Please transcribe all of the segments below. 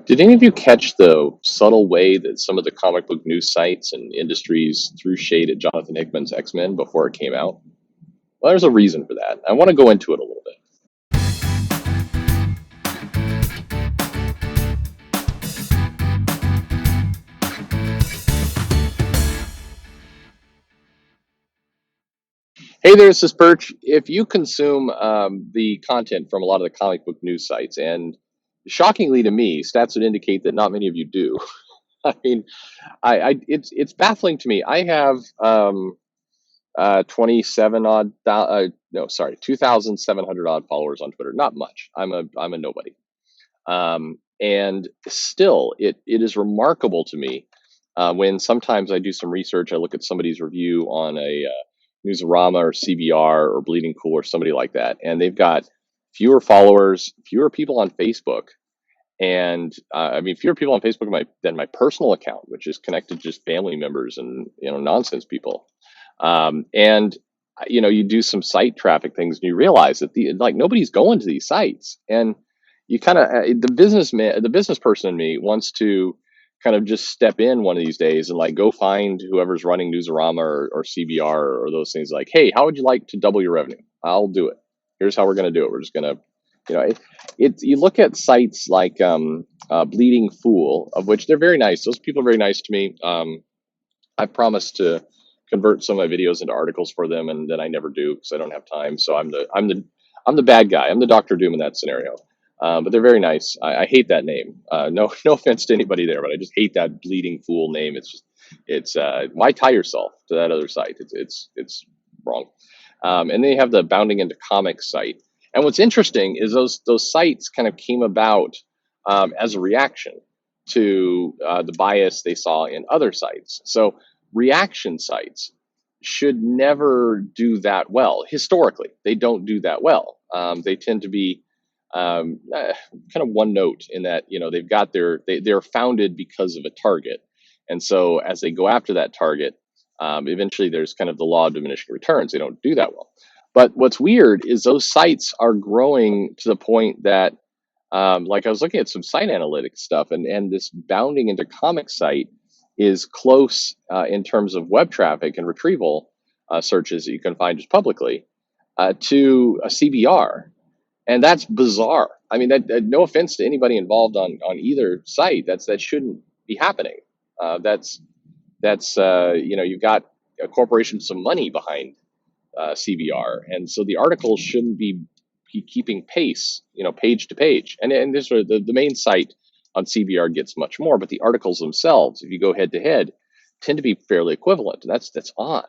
Did any of you catch the subtle way that some of the comic book news sites and industries threw shade at Jonathan Hickman's X-Men before it came out? Well, there's a reason for that. I want to go into it a little bit. Hey there, this is Perch. If you consume the content from a lot of the comic book news sites, and shockingly to me, stats would indicate that not many of you do. I mean, it's baffling to me. I have 27 odd, no, sorry, 2,700 odd followers on Twitter. Not much. I'm a nobody. And still, it is remarkable to me when sometimes I do some research. I look at somebody's review on a Newsarama or CBR or Bleeding Cool or somebody like that, and they've got fewer followers, fewer people on Facebook, and I mean fewer people on Facebook than my personal account, which is connected to just family members and nonsense people. And you do some site traffic things, and you realize that nobody's going to these sites, and you kind of the business person in me wants to kind of just step in one of these days and like go find whoever's running Newsarama or CBR or those things. Like, hey, how would you like to double your revenue? I'll do it. Here's how we're going to do it. We're just going to, you look at sites like Bleeding Fool, of which they're very nice. Those people are very nice to me. I've promised to convert some of my videos into articles for them, and then I never do because I don't have time. So I'm the bad guy. I'm the Doctor Doom in that scenario. But they're very nice. I hate that name. No offense to anybody there, but I just hate that Bleeding Fool name. It's why tie yourself to that other site? It's wrong. And then you have the Bounding into Comics site. And what's interesting is those sites kind of came about as a reaction to the bias they saw in other sites. So reaction sites should never do that well. Historically, they don't do that well. They tend to be kind of one note in that they've got they're founded because of a target, and so as they go after that target, eventually there's kind of the law of diminishing returns. They don't do that well. But what's weird is those sites are growing to the point that like I was looking at some site analytics stuff, and this Bounding into Comics site is close in terms of web traffic and retrieval searches that you can find just publicly to a CBR. And that's bizarre. I mean, no offense to anybody involved on either site. That shouldn't be happening. You've got a corporation, some money behind CBR, and so the articles shouldn't be keeping pace, page to page. And this the main site on CBR gets much more, but the articles themselves, if you go head to head, tend to be fairly equivalent. And that's odd.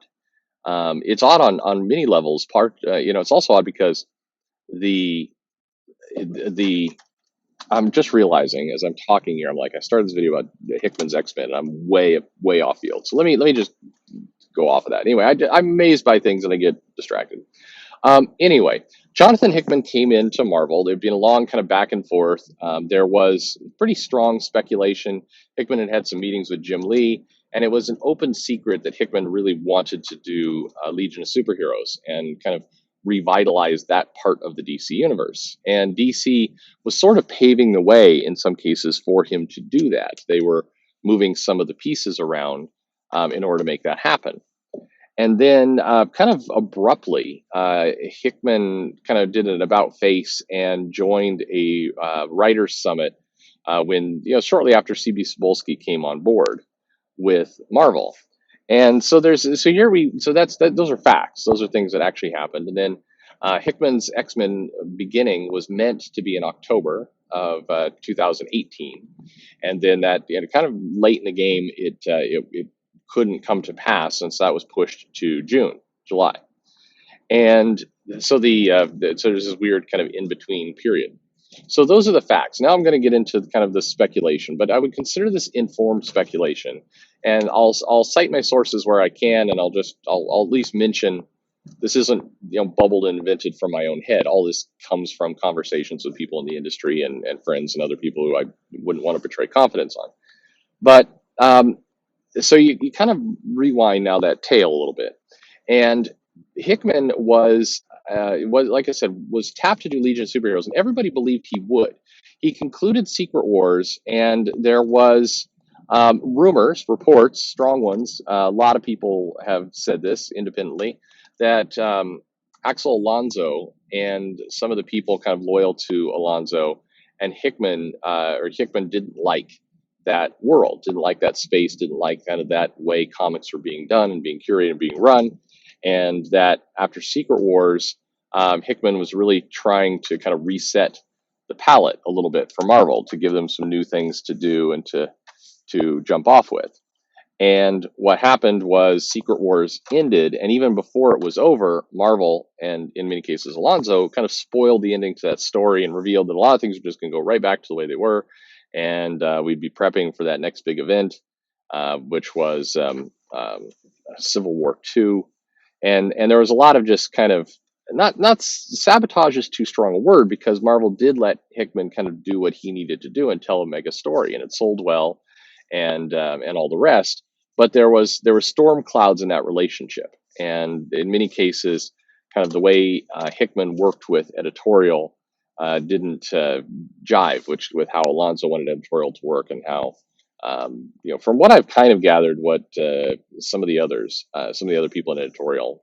It's odd on many levels. It's also odd because the I'm just realizing as I'm talking here, I'm like, I started this video about Hickman's X-Men, and I'm way off field. So let me just go off of that. Anyway, I'm amazed by things and I get distracted. Anyway, Jonathan Hickman came into Marvel. There'd been a long kind of back and forth. There was pretty strong speculation. Hickman had some meetings with Jim Lee, and it was an open secret that Hickman really wanted to do Legion of Superheroes and kind of revitalize that part of the DC universe. And DC was sort of paving the way in some cases for him to do that. They were moving some of the pieces around in order to make that happen. And then kind of abruptly, Hickman kind of did an about face and joined a writers summit when, shortly after CB Cebulski came on board with Marvel. And so those are facts. Those are things that actually happened. And then Hickman's X-Men beginning was meant to be in October of 2018, and then that kind of late in the game, it couldn't come to pass since that was pushed to July, and so so there's this weird kind of in between period. So those are the facts. Now I'm going to get into kind of the speculation, but I would consider this informed speculation, and I'll cite my sources where I can, and I'll at least mention this isn't bubbled and invented from my own head. All this comes from conversations with people in the industry and friends and other people who I wouldn't want to betray confidence on. But so you kind of rewind now that tale a little bit, and Hickman was was, like I said, was tapped to do Legion of Superheroes, and everybody believed he would. He concluded Secret Wars, and there was rumors, reports, strong ones. A lot of people have said this independently that Axel Alonso and some of the people kind of loyal to Alonso and Hickman, or Hickman didn't like that world, didn't like that space, didn't like kind of that way comics were being done and being curated and being run, and that after Secret Wars, Hickman was really trying to kind of reset the palette a little bit for Marvel to give them some new things to do and to jump off with. And what happened was Secret Wars ended, and even before it was over, Marvel, and in many cases Alonso, kind of spoiled the ending to that story and revealed that a lot of things were just going to go right back to the way they were, and we'd be prepping for that next big event, which was Civil War II, and there was a lot of just kind of not sabotage is too strong a word, because Marvel did let Hickman kind of do what he needed to do and tell a mega story, and it sold well, and all the rest. But there were storm clouds in that relationship, and in many cases, kind of the way Hickman worked with editorial didn't jive, which with how Alonso wanted editorial to work, and how from what I've kind of gathered, what some of the other people in editorial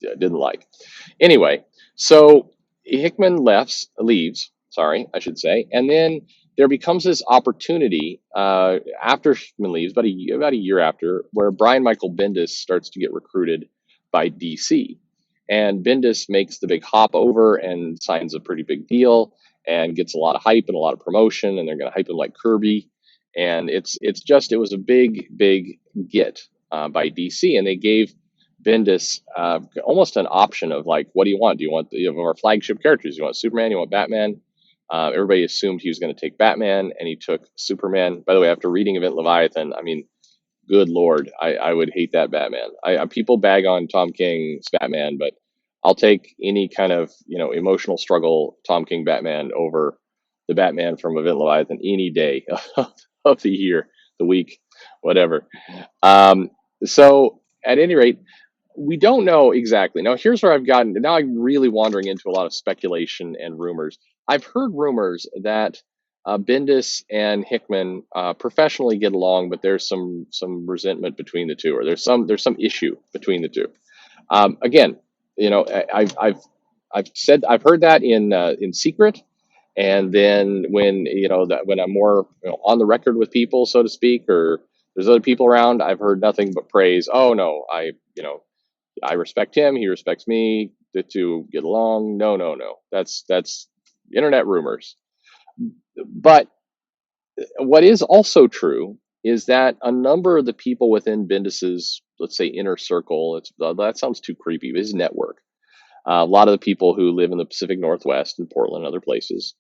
didn't like. Anyway, so Hickman leaves, sorry, I should say, and then there becomes this opportunity after Hickman leaves, about a year after, where Brian Michael Bendis starts to get recruited by DC, and Bendis makes the big hop over and signs a pretty big deal and gets a lot of hype and a lot of promotion, and they're going to hype him like Kirby, and it was a big get by DC, and they gave Bendis almost an option of like, what do you want? Do you want our flagship characters? You want Superman? You want Batman? Everybody assumed he was going to take Batman, and he took Superman. By the way, after reading Event Leviathan, I mean, good Lord, I would hate that Batman. People bag on Tom King's Batman, but I'll take any kind of emotional struggle Tom King Batman over the Batman from Event Leviathan any day of the year, the week, whatever. Um, so at any rate, we don't know exactly. Now, here's where now I'm really wandering into a lot of speculation and rumors. I've heard rumors that Bendis and Hickman professionally get along, but there's some resentment between the two, or there's some issue between the two. Again, I've heard that in secret, and then when I'm more on the record with people, so to speak, or there's other people around, I've heard nothing but praise. Oh no, I respect him. He respects me. The two get along. No, no, no. That's internet rumors. But what is also true is that a number of the people within Bendis's, let's say, inner circle, that sounds too creepy, but his network, a lot of the people who live in the Pacific Northwest and Portland and other places,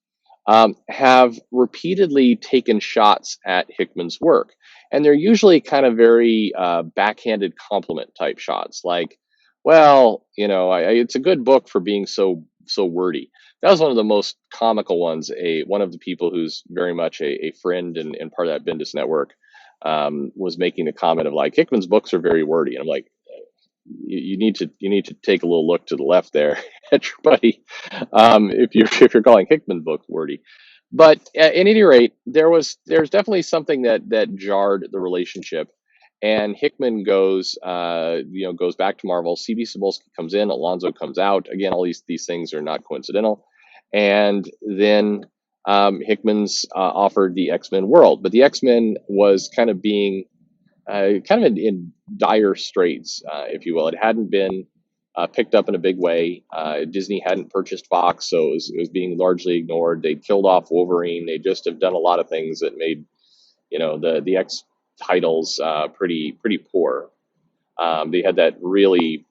have repeatedly taken shots at Hickman's work. And they're usually kind of very backhanded compliment type shots, like, well, it's a good book for being so wordy. That was one of the most comical ones. One of the people who's very much a friend and part of that Bendis network was making the comment of like, Hickman's books are very wordy, and I'm like, you need to take a little look to the left there at your buddy, if you're calling Hickman books wordy. But at any rate, there's definitely something that jarred the relationship, and Hickman goes back to Marvel. CB Cebulski comes in, Alonso comes out. Again, all these things are not coincidental. And then Hickman's offered the X-Men world, but the X-Men was kind of being kind of in dire straits, if you will. It hadn't been picked up in a big way. Disney hadn't purchased Fox, so it was being largely ignored. They'd killed off Wolverine. They just have done a lot of things that made the X titles pretty poor. They had that really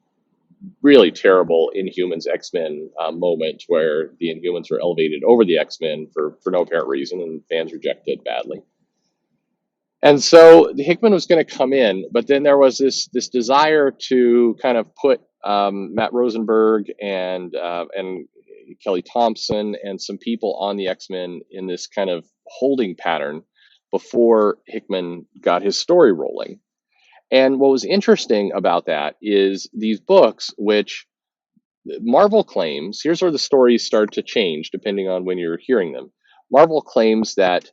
terrible Inhumans X-Men moment where the Inhumans were elevated over the X-Men for no apparent reason, and fans rejected it badly. And so Hickman was going to come in, but then there was this desire to kind of put Matt Rosenberg and Kelly Thompson and some people on the X-Men in this kind of holding pattern before Hickman got his story rolling. And what was interesting about that is these books, which Marvel claims, here's where the stories start to change depending on when you're hearing them. Marvel claims that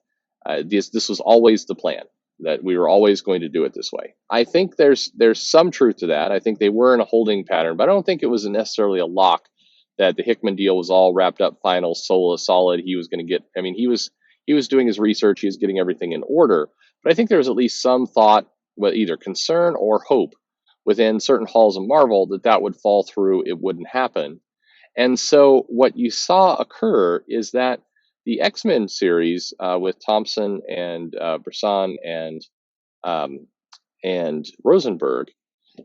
this was always the plan, that we were always going to do it this way. I think there's some truth to that. I think they were in a holding pattern, but I don't think it was necessarily a lock that the Hickman deal was all wrapped up, final, solid. He was going to get. I mean, he was doing his research. He was getting everything in order. But I think there was at least some thought, well, either concern or hope within certain halls of Marvel that that would fall through, it wouldn't happen. And so what you saw occur is that the X-Men series with Thompson and Brisson um, and Rosenberg,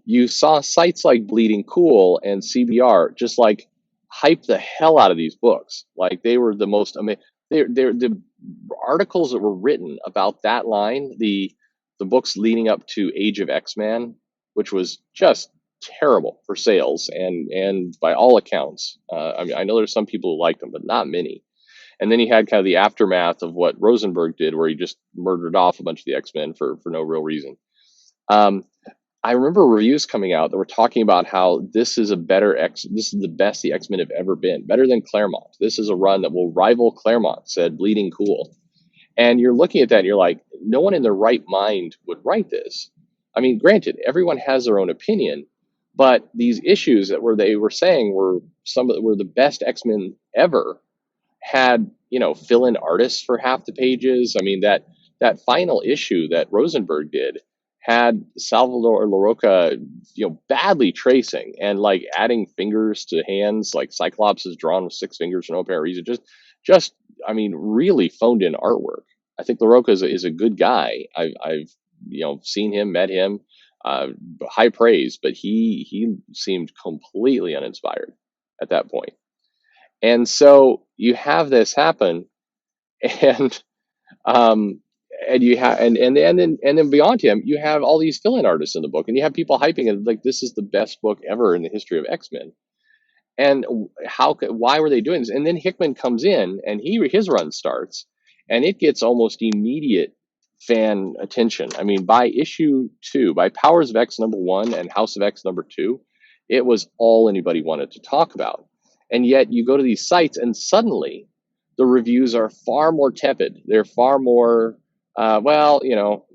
you saw sites like Bleeding Cool and CBR just like hype the hell out of these books. Like they were the most amazing. They're the articles that were written about that line, the books leading up to Age of X-Men, which was just terrible for sales and by all accounts. I mean, I know there's some people who liked them, but not many. And then he had kind of the aftermath of what Rosenberg did, where he just murdered off a bunch of the X-Men for no real reason. Um, I remember reviews coming out that were talking about how this is this is the best the X-Men have ever been, better than Claremont. This is a run that will rival Claremont, said Bleeding Cool. And you're looking at that and you're like, no one in their right mind would write this. I mean, granted, everyone has their own opinion, but these issues that they were saying were were the best X-Men ever had, fill-in artists for half the pages. I mean, that final issue that Rosenberg did had Salvador LaRocca, badly tracing and like adding fingers to hands, like Cyclops is drawn with six fingers for no apparent reason. Just, I mean, really phoned in artwork. I think LaRocca is a good guy. I've seen him, met him, uh, high praise, but he seemed completely uninspired at that point. And so you have this happen, and um, and you have and then beyond him, you have all these fill-in artists in the book, and you have people hyping it like this is the best book ever in the history of X-Men. And why were they doing this? And then Hickman comes in, and his run starts, and it gets almost immediate fan attention. I mean, by issue 2, by Powers of X #1 and House of X #2, it was all anybody wanted to talk about. And yet you go to these sites, and suddenly the reviews are far more tepid. They're far more, well,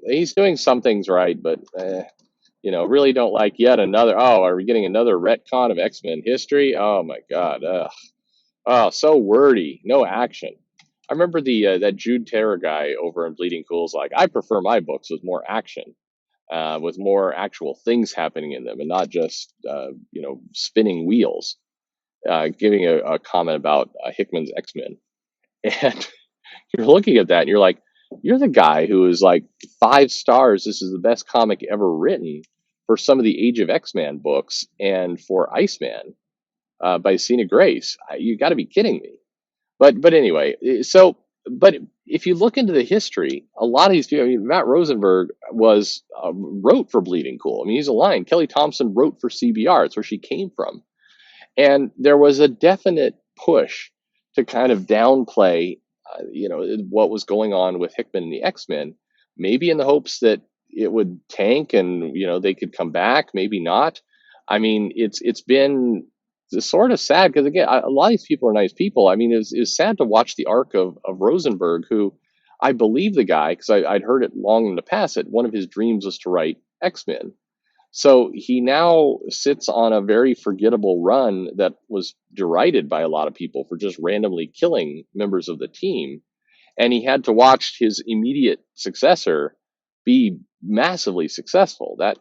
he's doing some things right, but really don't like yet another. Oh, are we getting another retcon of X-Men history? Oh my God. Ugh. Oh, so wordy. No action. I remember that Jude Terra guy over in Bleeding Cool's like, I prefer my books with more action, with more actual things happening in them, and not just spinning wheels. Giving a comment about Hickman's X-Men, and you're looking at that and you're like, you're the guy who is like 5 stars. This is the best comic ever written for some of the Age of X-Men books and for Iceman by Cena Grace. You got to be kidding me. But anyway, but if you look into the history, a lot of these people. I mean, Matt Rosenberg wrote for Bleeding Cool. I mean, he's a line. Kelly Thompson wrote for CBR. It's where she came from, and there was a definite push to kind of downplay what was going on with Hickman and the X-Men, maybe in the hopes that it would tank and they could come back, maybe not. I mean, it's been sort of sad because again, a lot of these people are nice people. I mean, it's sad to watch the arc of Rosenberg, who I believe the guy, because I'd heard it long in the past that one of his dreams was to write X-Men. So he now sits on a very forgettable run that was derided by a lot of people for just randomly killing members of the team. And he had to watch his immediate successor be massively successful. That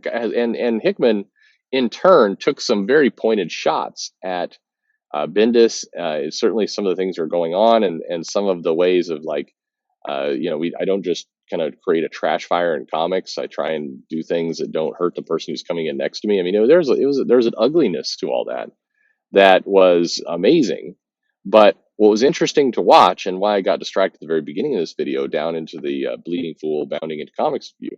guy, and Hickman in turn took some very pointed shots at Bendis. Certainly some of the things that are going on, and some of the ways of like, I don't just kind of create a trash fire in comics. I try and do things that don't hurt the person who's coming in next to me. I mean, there's an ugliness to all that was amazing. But what was interesting to watch, and why I got distracted at the very beginning of this video down into the Bleeding Fool bounding into comics view,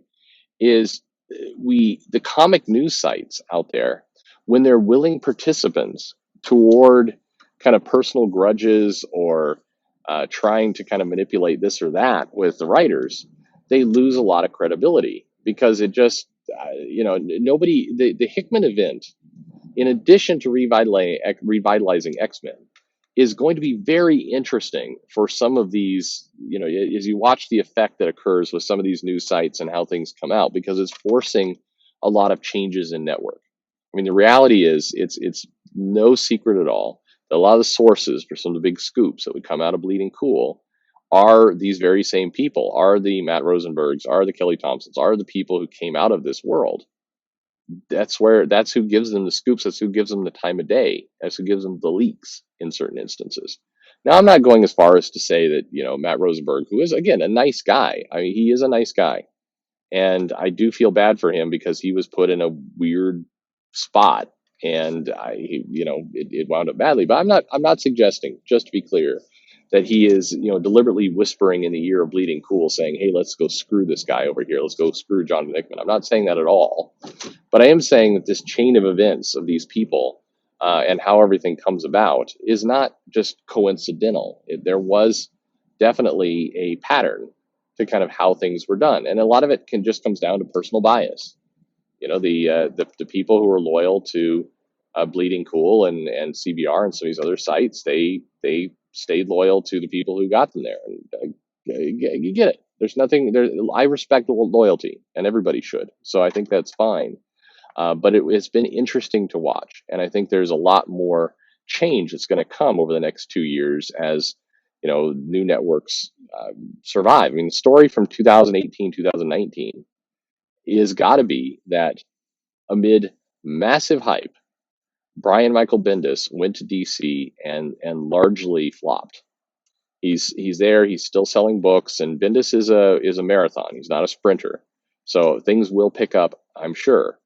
is the comic news sites out there, when they're willing participants toward kind of personal grudges or trying to kind of manipulate this or that with the writers, they lose a lot of credibility because it just, nobody, the Hickman event in addition to revitalizing X-Men, is going to be very interesting for some of these, as you watch the effect that occurs with some of these news sites and how things come out, because it's forcing a lot of changes in network. I mean, the reality is it's no secret at all that a lot of the sources for some of the big scoops that would come out of Bleeding Cool are these very same people, are the Matt Rosenbergs, are the Kelly Thompsons, are the people who came out of this world. That's who gives them the scoops. That's who gives them the time of day. That's who gives them the leaks in certain instances. Now, I'm not going as far as to say that, Matt Rosenberg, who is, again, a nice guy. I mean, he is a nice guy. And I do feel bad for him because he was put in a weird spot, and it wound up badly. But I'm not suggesting, just to be clear, that he is, deliberately whispering in the ear of Bleeding Cool, saying, "Hey, let's go screw this guy over here. Let's go screw Jonathan Hickman." I'm not saying that at all, but I am saying that this chain of events of these people and how everything comes about is not just coincidental. There was definitely a pattern to kind of how things were done, and a lot of it just comes down to personal bias. The people who are loyal to Bleeding Cool and CBR and some of these other sites, they stayed loyal to the people who got them there. And you get it. There's nothing there. I respect the loyalty, and everybody should. So I think that's fine. But it's been interesting to watch, and I think there's a lot more change that's going to come over the next 2 years as new networks survive. I mean, the story from 2018, 2019 is got to be that amid massive hype, Brian Michael Bendis went to DC and largely flopped. He's there. He's still selling books, and Bendis is a marathon. He's not a sprinter, so things will pick up, I'm sure.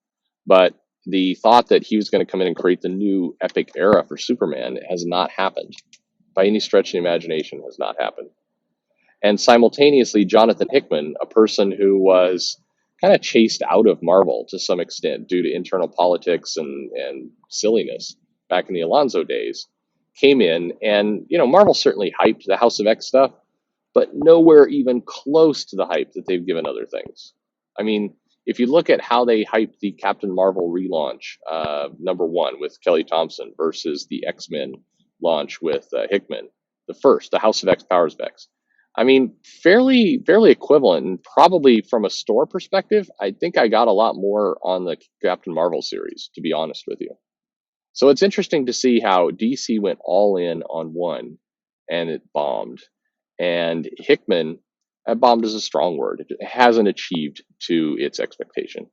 But the thought that he was going to come in and create the new epic era for Superman has not happened by any stretch of the imagination. Has not happened. And simultaneously, Jonathan Hickman, a person who was kind of chased out of Marvel to some extent due to internal politics and silliness back in the Alonso days, came in, and Marvel certainly hyped the House of X stuff, but nowhere even close to the hype that they've given other things. I mean, if you look at how they hyped the Captain Marvel relaunch, #1 with Kelly Thompson versus the X-Men launch with Hickman, the House of X, Powers of X. I mean, fairly equivalent, and probably from a store perspective, I think I got a lot more on the Captain Marvel series, to be honest with you. So it's interesting to see how DC went all in on one, and it bombed. And Hickman, bombed is a strong word. It hasn't achieved to its expectation.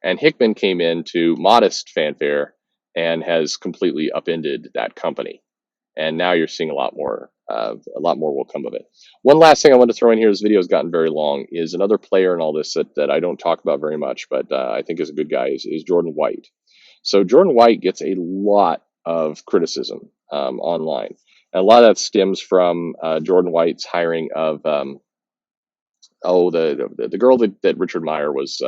And Hickman came into modest fanfare and has completely upended that company. And now you're seeing a lot more will come of it. One last thing I want to throw in here, this video has gotten very long, is another player in all this that I don't talk about very much, but I think is a good guy, is Jordan White. So Jordan White gets a lot of criticism online. And a lot of that stems from Jordan White's hiring of the girl that Richard Meyer was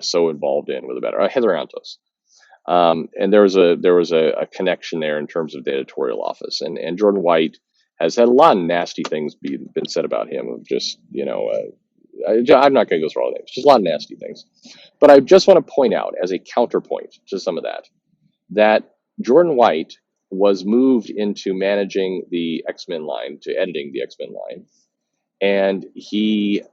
so involved in with Heather Antos. And there was a connection there in terms of the editorial office, and Jordan White has had a lot of nasty things been said about him. Of just I'm not going to go through all the names, just a lot of nasty things. But I just want to point out, as a counterpoint to some of that Jordan White was moved into managing the X-Men line, to editing the X-Men line, and he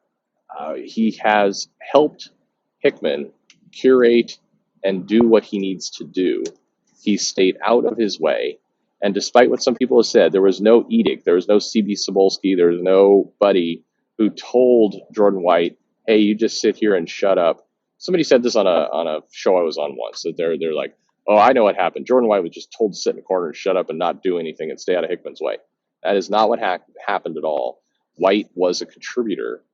has helped Hickman curate and do what he needs to do. He stayed out of his way. And despite what some people have said, there was no edict, there was no CB Cebulski, there was nobody who told Jordan White, "Hey, you just sit here and shut up." Somebody said this on a show I was on once, that they're like, "Oh, I know what happened. Jordan White was just told to sit in the corner and shut up and not do anything and stay out of Hickman's way." That is not what happened at all. White was a contributor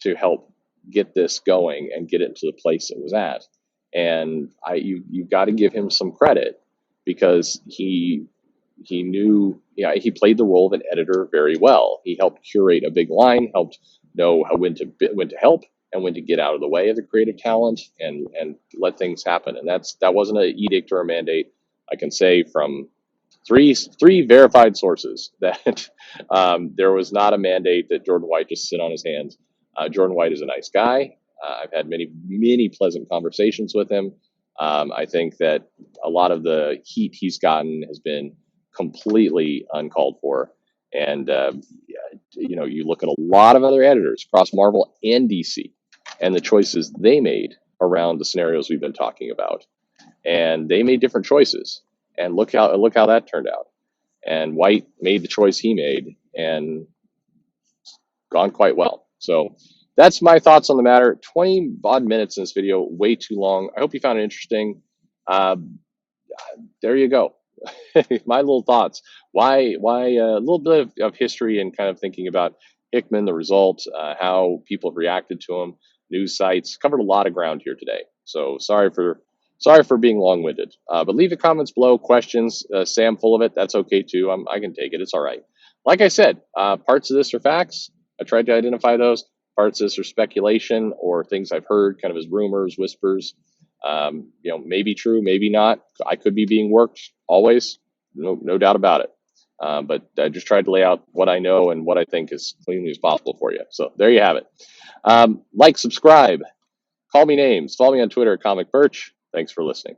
to help get this going and get it to the place it was at. And you've got to give him some credit, because he knew, he played the role of an editor very well. He helped curate a big line, helped know when to help and when to get out of the way of the creative talent and let things happen. And that wasn't an edict or a mandate. I can say from three verified sources that there was not a mandate that Jordan White just sit on his hands. Jordan White is a nice guy. I've had many pleasant conversations with him. I think that a lot of the heat he's gotten has been completely uncalled for. And, you look at a lot of other editors across Marvel and DC and the choices they made around the scenarios we've been talking about. And they made different choices. And look how that turned out. And White made the choice he made and gone quite well. So that's my thoughts on the matter. 20 odd minutes in this video, way too long. I hope you found it interesting. Uh, there you go. My little thoughts. Why a little bit of history and kind of thinking about Hickman, the result, how people have reacted to him, news sites. Covered a lot of ground here today. So sorry for being long-winded. But leave the comments below, questions. Say I'm full of it. That's okay too. I can take it. It's all right. Like I said, parts of this are facts. I tried to identify those. Parts of this are speculation or things I've heard, kind of as rumors, whispers. Maybe true, maybe not. I could be being worked always, no doubt about it. But I just tried to lay out what I know and what I think as cleanly as possible for you. So there you have it. Like, subscribe, call me names, follow me on Twitter at Comic Perch. Thanks for listening.